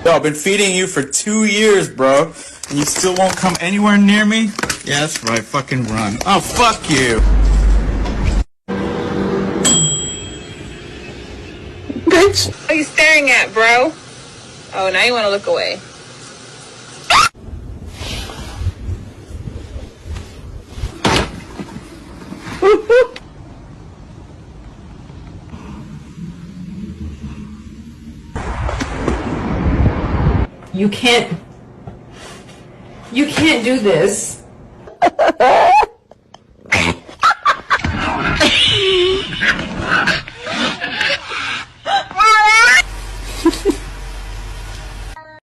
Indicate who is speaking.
Speaker 1: Yo, I've been feeding you for 2 years, bro. And you still won't come anywhere near me? Yeah, that's right. Fucking run. Oh, fuck you.
Speaker 2: Bitch. What are you staring at, bro? Oh, now you want to look away.
Speaker 3: You can't do this.